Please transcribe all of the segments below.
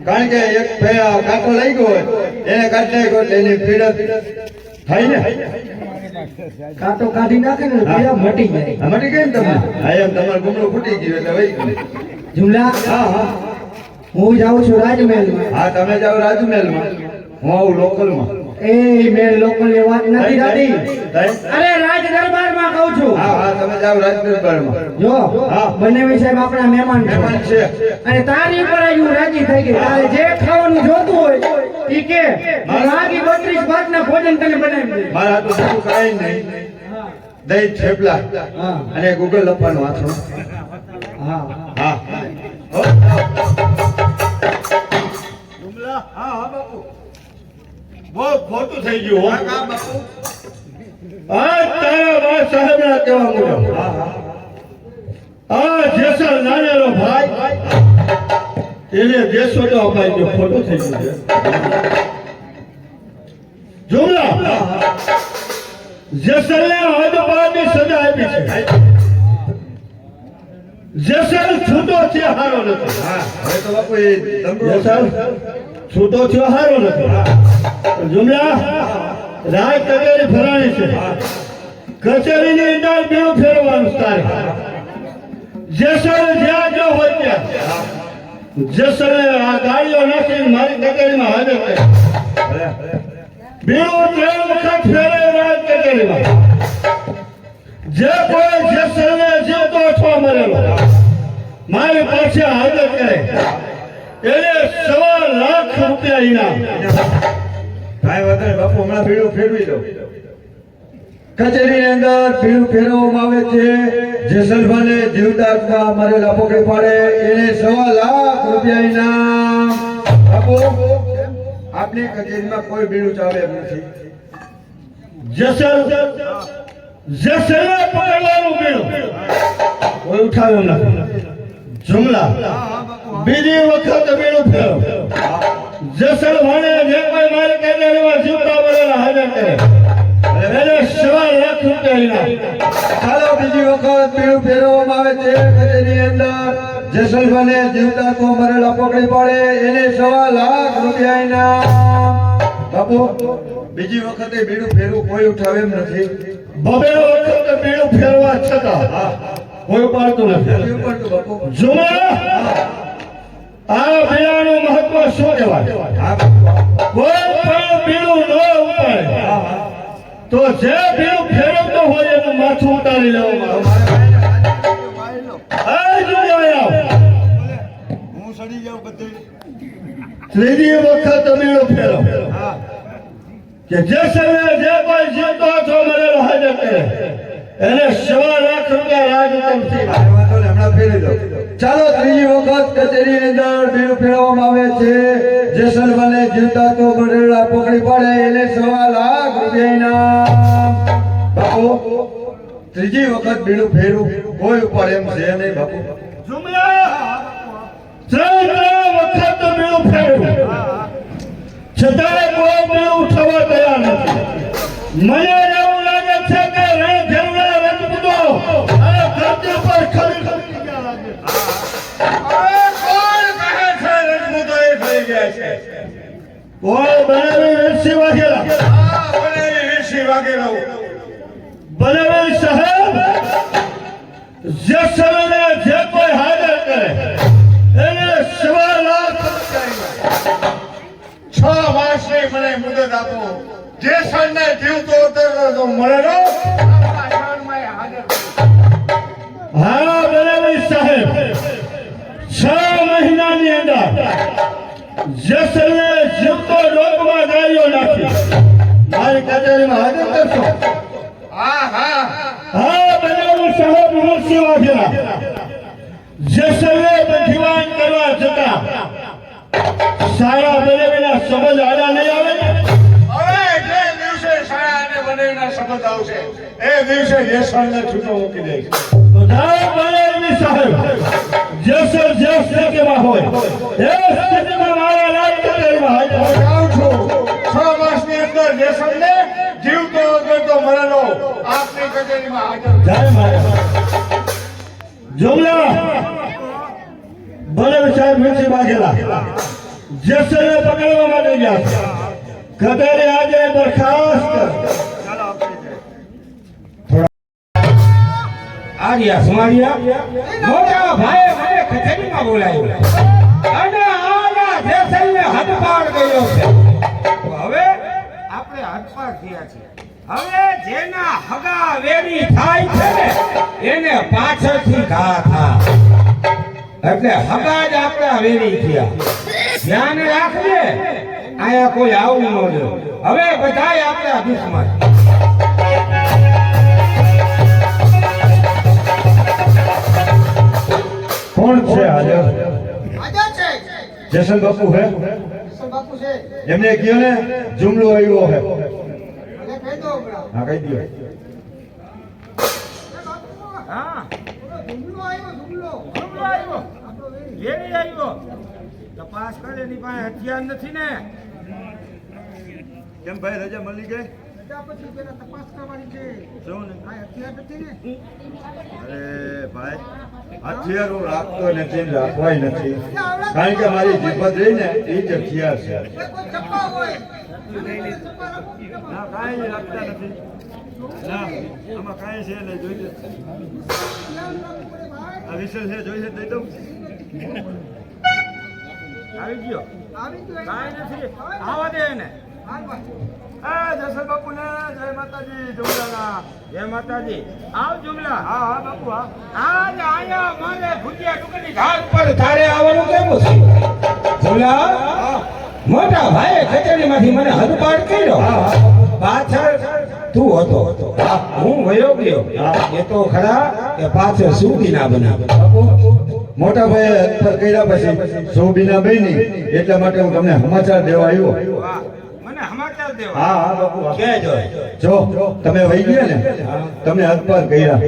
કારણ કે એક કાંટો લઈ ગયો હોય એને કાઢી નાખ્યો એટલે એની પીડા થાય ને કાંટો કાઢી નાખે ને પીડા મટી જાય મટી ગઈ ને તમે હા એમ તમારું ગુમડું ફૂટી ગયું એટલે વહી ગયું જુમલા હા હા હું જાઉં છું રાજમહેલમાં હા તમે જાઓ રાજમહેલમાં હું આવું લોકલમાં એ મેલ લોકલ ની વાત નથી થતી થાય? અરે રાજ દરબારમાં કહું છું હા હા તમે જાઓ રાજદરબારમાં જો હા. બંને સાહેબ આપણા મહેમાન છે મહેમાન છે અને તારી ઉપર હું રાજી થઈ ગઈ તારે જે ખાવાનું જોતું હોય ઈ કે રાગી 32 ભાતના ભોજન તને બનાવી દે મારા હાથું બધું કરાય નહીં દહીં થેપલા હા અને ગૂગલ લખવાનું વાંચો હા હા હા હા બાપુ બહુ ખોટું થઈ ગયું હો આ તારા બા સાહેબ ના કહેવા મુજબ આ જેસલ નાનેલો ભાઈ એને દેશો તો અપાઈ ગયો ખોટું થઈ ગયું છે જુમલા જેસલને હદપારની સજા આપી છે જેસલ છૂટો છે હારો નથી હા હવે તો બાપુ એ દંગો જેસલ છૂટો છે હારો નથી જુમલા રાજ કચેરી ફરાણી છે કચેરીની અંદર બેઉ ફેરવાનું તારે જેસલ જ્યાં જો હોય ત્યાં જેસલે આ ગાડીઓ નાખીને મારી કચેરીમાં હાજર કરે બેઉ 3 વખત ફેરે રાજ કચેરીમાં જે કોઈ જેસલને જીવતો અથવા મરેલો મારી પાસે હાજર કરે એને 1.25 લાખ રૂપિયા ઇનામ કાંઈ વાંધો નહીં બાપુ હમણાં ભીડું ફેરવી દો કચેરીની અંદર ભીડું ફેરવવામાં આવે છે જેસલભાને જીવતા અથવા મરેલા પકડી પાડે એને 1.25 લાખ રૂપિયા ઇનામ બાપુ આપની કચેરીમાં કોઈ ભીડું ચાલે એમ નથી જેસલે પકડવાનું બીડું કોઈ ઉઠાવ્યો નથી જુમલા બીજી વખત બીડું ફેરવ જેસલ ભાણે જે કોઈ મારી કચેરીમાં જીવતા મરેલા હાજર કરે એને 1.25 લાખ રૂપિયા ઇનામ ચાલો બીજી વખત ભીડું ફેરવવામાં આવે છે કચેરીની અંદર જેસલભાને જીવતા અથવા મરેલા પકડી પાડે એને 1.25 લાખ રૂપિયા ઇનામ બાપુ બીજી વખતે ભીડું ફેરવું કોઈ ઉઠાવે એમ નથી બબે વખત બીડું ફેરવા છતાં કોઈ પાડતું નથી નથી ઉપડતું બાપુ જુમલા આ બીડાનું મહત્વ શું કહેવાય હા બાપુ કોઈ પણ બીડું ન ઉપાડે તો જે બીડું ફેરવતો હોય એનું માથું ઉતારી લેવામાં આવે હું સડી જાઉં બધે ત્રીજી વખત બીડું ફેરવ કે જે સમયે જે કોઈ જીવતો હતો મરેલો હાજર કરે એને 1.25 લાખ રૂપિયા રાજ તરફથી હમણાં ફેરવી દો ચાલો ત્રીજી વખત કચેરીની અંદર ભીડું ફેરવવામાં આવે છે જેસલભાને જીવતા તો મરેલા પકડી પાડે એને 1.25 લાખ રૂપિયા ઇનામ બાપુ ત્રીજી વખત ભીડું ફેરવું કોઈ ઉપાડે એમ છે નહીં બાપુ જુમલા 3 વખત બીડું ફેરવું છતાંય કોઈ બીડું થવા તૈયાર નથી મને એવું લાગે છે કે રણ જંગલ રજપૂતો અને ધરતી પર ખરી ખરી ગયા લાગે હવે કોણ કહે છે રજપૂતો એ થઈ ગયા છે કોઈ બનાવી ઋષિ વાઘેલા બનાવી ઋષિ વાઘેલા બનાવી સાહેબ જેસલને જે કોઈ હાજર કરે એને 1.25 લાખ રૂપિયા 6 માસની મને મુદત આપો જેસલને જીવતો તો મળેલો હા બનાવી સાહેબ 6 મહિનાની અંદર જેસલને જીવતો ડોકમાં ગાળીઓ નાખી મારી કચેરીમાં હાજર કરશો હા બનાવી સાહેબ ઋષિ વાઘેલા જેસલને બંધીવાન કરવા જતા સારા બનાવીના સંબંધ આડા નહીં આવે ને હવે જે દિવસે સારા અને બનાવીના સંબંધ આવશે એ દિવસે જેસલને છૂટો મૂકી દઈશ તો જાઓ બનાવી સાહેબ જેસલ જે સ્થિતિમાં હોય એ સ્થિતિમાં મારા રાજ કચેરીમાં હાજર જાઉં છું 6 માસની અંદર જેસલને જીવતો તો મરેલો આપની કચેરીમાં હાજર જય મારા જુમલા બનાવી સાહેબ મુનશી વાઘેલા જેસલને પકડવા માટે ગયા છે. કદારે આજે બરખાસ્ત આર્યા સુમારિયા મોટા ભાઈએ મને કચેરીમાં બોલાવ્યો અને આના જેસલને હદપાર કર્યો છે. તો હવે આપણે હદપાર થયા છે. હવે જેના હગા વેરી થાય છે ને એને પાછળથી ઘા થાય. એટલે હગા જ આપણા વેરી થયા. ધ્યાન રાખજે, આયા કોઈ આવું ન દે. હવે બધાય આપણા દુશ્મન. કોણ છે હાજર? જેસલ બાપુ હે? એમને કયો ને જુમલો આવ્યો હે. હા કહી દો. હા જુમલો આવ્યો. વેરી આવ્યો. તપાસ કરે એની પાસે હથિયાર નથી ને. કેમ ભાઈ રજા મળી ગઈ? તપાસ કરવાની છે. શું ને? હથિયાર નથી ને. અરે ભાઈ હથિયાર હું રાખતો નથી ને રાખવાય નથી, કારણ કે મારી જીભત રહી ને એ જ હથિયાર છે. ના કાંઈ રાખતા નથી. ના આમાં કાંઈ છે નહીં, જોઈ લે. આ વિશેષ છે, જોઈ છે દઈ દઉં. આવી ગયો. કાંઈ નથી. આવા દે એને. જસલ બાપુ ને જય માતાજી. જુમલાના જય માતાજી. આવ જુમલા. હા હા બાપુ હા. આજ આયા મારે ભુજિયા ટુકડી ઘાટ પર તારે આવવાનું કેમ છે? જુમલા મોટા ભાઈએ કચેરીમાંથી મને હદપાર કર્યો. પાછળ તું હતો. હું વયો ગયો. એ તો ખરા કે પાછળ સુધી ના બનાવે. મોટા ભાઈએ અત્તર કર્યા પછી સોબીના બની, એટલા માટે હું તમને સમાચાર દેવા આવ્યો. મને સમાચાર દેવા. હા હા બાપુ હા. કહેજો. જો તમે વહી ગયા ને, તમે અત્તર કર્યા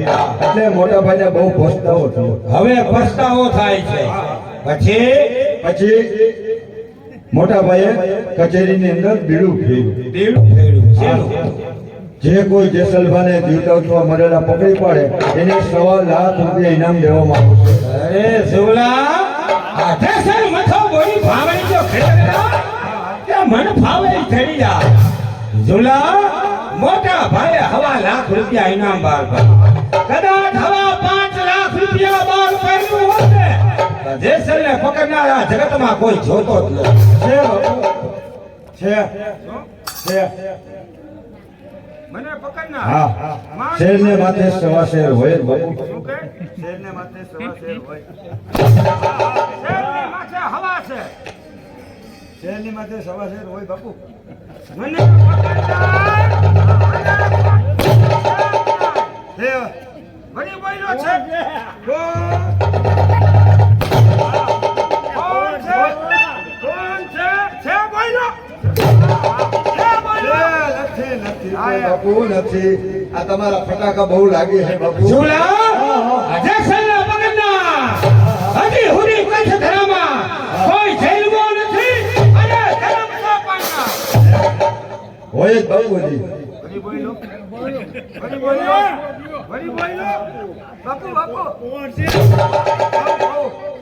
એટલે મોટા ભાઈને બહુ પસ્તાવો થયો. હવે પસ્તાવો થાય છે. પછી મોટા ભાઈએ કચેરીની અંદર બીડું ફેર્યું. દેવડું ફેર્યું. શેનું? જે કોઈ જેસલભાને જીવતા અથવા મરેલા પકડી પાડે એને 1.25 લાખ રૂપિયા ઇનામ દેવામાં આવશે. અરે સુલા આ જેસલ મથો બોલી ભાવણી જો ખેડતા કે મન ફાવે થડી જા. સુલા મોટા ભાઈએ 1.25 લાખ રૂપિયા ઇનામ બહાર પાડ્યું. કદાચ 5 લાખ રૂપિયા બહાર પાડ્યું હોત ને તો જેસલને પકડનારા જગતમાં કોઈ જોતો જ નથી. છે બાપુ, છે છે. મને પકડનાર હા શેરને માથે 1.25 શેર હોય જ બાપુ. શું કહે? શેરને માથે 1.25 શેર હોય. શેરની માથે હવા છે. શેરની માથે 1.25 શેર હોય બાપુ. મને પકડનાર છે વળી બોલ્યો છે. કોણ છે? કોણ છે? છે બોલ્યો. છે બોલ્યો. નથી નથી બાપુ નથી. આ તમારા ફટાકા બહુ લાગે છે બાપુ. ઝુલા આજે સૈના પકડનાર હજી હુરી કચ્છ ધરામાં કોઈ જેલમાં નથી અને ધરમ ના પાડનાર. હોય જ બાપુજી. વળી બોલ્યો. વળી બોલ્યો. વળી બોલ્યો. બાપુ બાપુ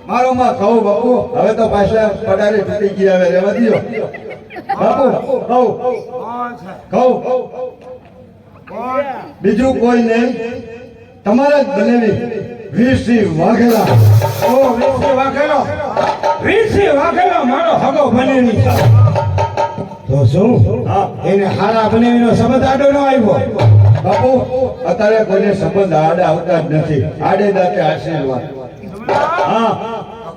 મારો માં કહું બાપુ, હવે તો પાછા પડારે તૂટી ગયા, હવે રહેવા દ્યો બાપુ. કહું કોણ છે? કહું કોણ? બીજું કોઈ નહીં, તમારા જ બનેલી વીરસિંહ વાઘેલા. ઓ વીરસિંહ વાઘેલો. વીરસિંહ વાઘેલો મારો હગો બનેવી છે. તો શું હા એને હારા બનેવીનો સંબંધ આડો ન આવ્યો? બાપુ અત્યારે કોઈને સંબંધ આડે આવતા જ નથી, આડે દાતે આશીર્વાદ. હા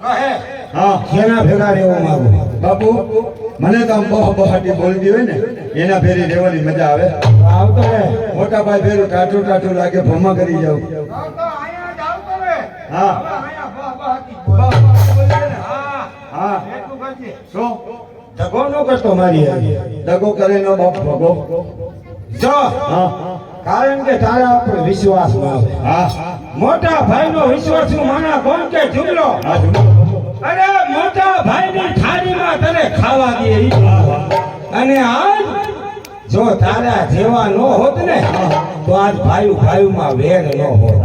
કહે હા જેના ભેગા રહેવા માંગુ. બાપુ મને તો આમ બહાટી બોલતી હોય ને એના ફેરી રહેવાની મજા આવે. આવતો રે. મોટા ભાઈ ફેરું ટાટું ટાટું લાગે, ભમા કરી જાવ. આવતો અહીંયા જ આવતો રે. હા. હવે અહીંયા બહતી. હા હા એટલું કરજે. શું ધગો ન કરતો મારી હારે. દગો કરે નો બાપ ભગો. જો હા કારણ કે તારા ઉપર વિશ્વાસ ન આવે. હા મોટા ભાઈનો વિશ્વાસ નું માના કોણ કે જુમલો. હા જુઓ. અરે મોટા ભાઈની થાળીમાં તને ખાવા દે ઈ. અને આજ જો તારા જેવા ન હોત ને તો આજ ભાઈમાં વેર ન હોત.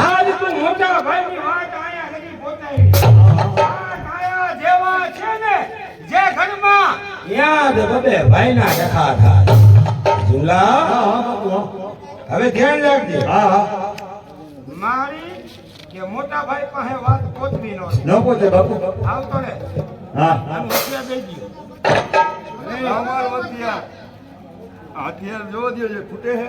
આજ તું મોટા ભાઈની વાત અહીંયા લગી પહોંચાડી. આજ એના જ બધે ભાઈના ડખા થાય. ઝુલા, હવે ધ્યાન રાખજે. હા હા મારી કે મોટા ભાઈ પાસે વાત પહોંચવી નો ન પહોંચે બાપુ આવતો ને હા આનું હથિયાર દઈ ગયો. અમાર વતિયા હથિયાર જોવો દો જે ખૂટે હે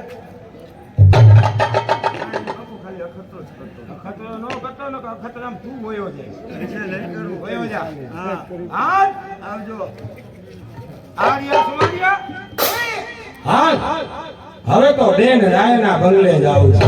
ખતરો નો કરતો ને ખતરામાં તું વયો જાય. એટલે લઈ કરું વયો જા. હા હાલ આવજો આર્યા સુમારિયા હાલ હવે તો બેન રાયના બંગલે જાવું છે.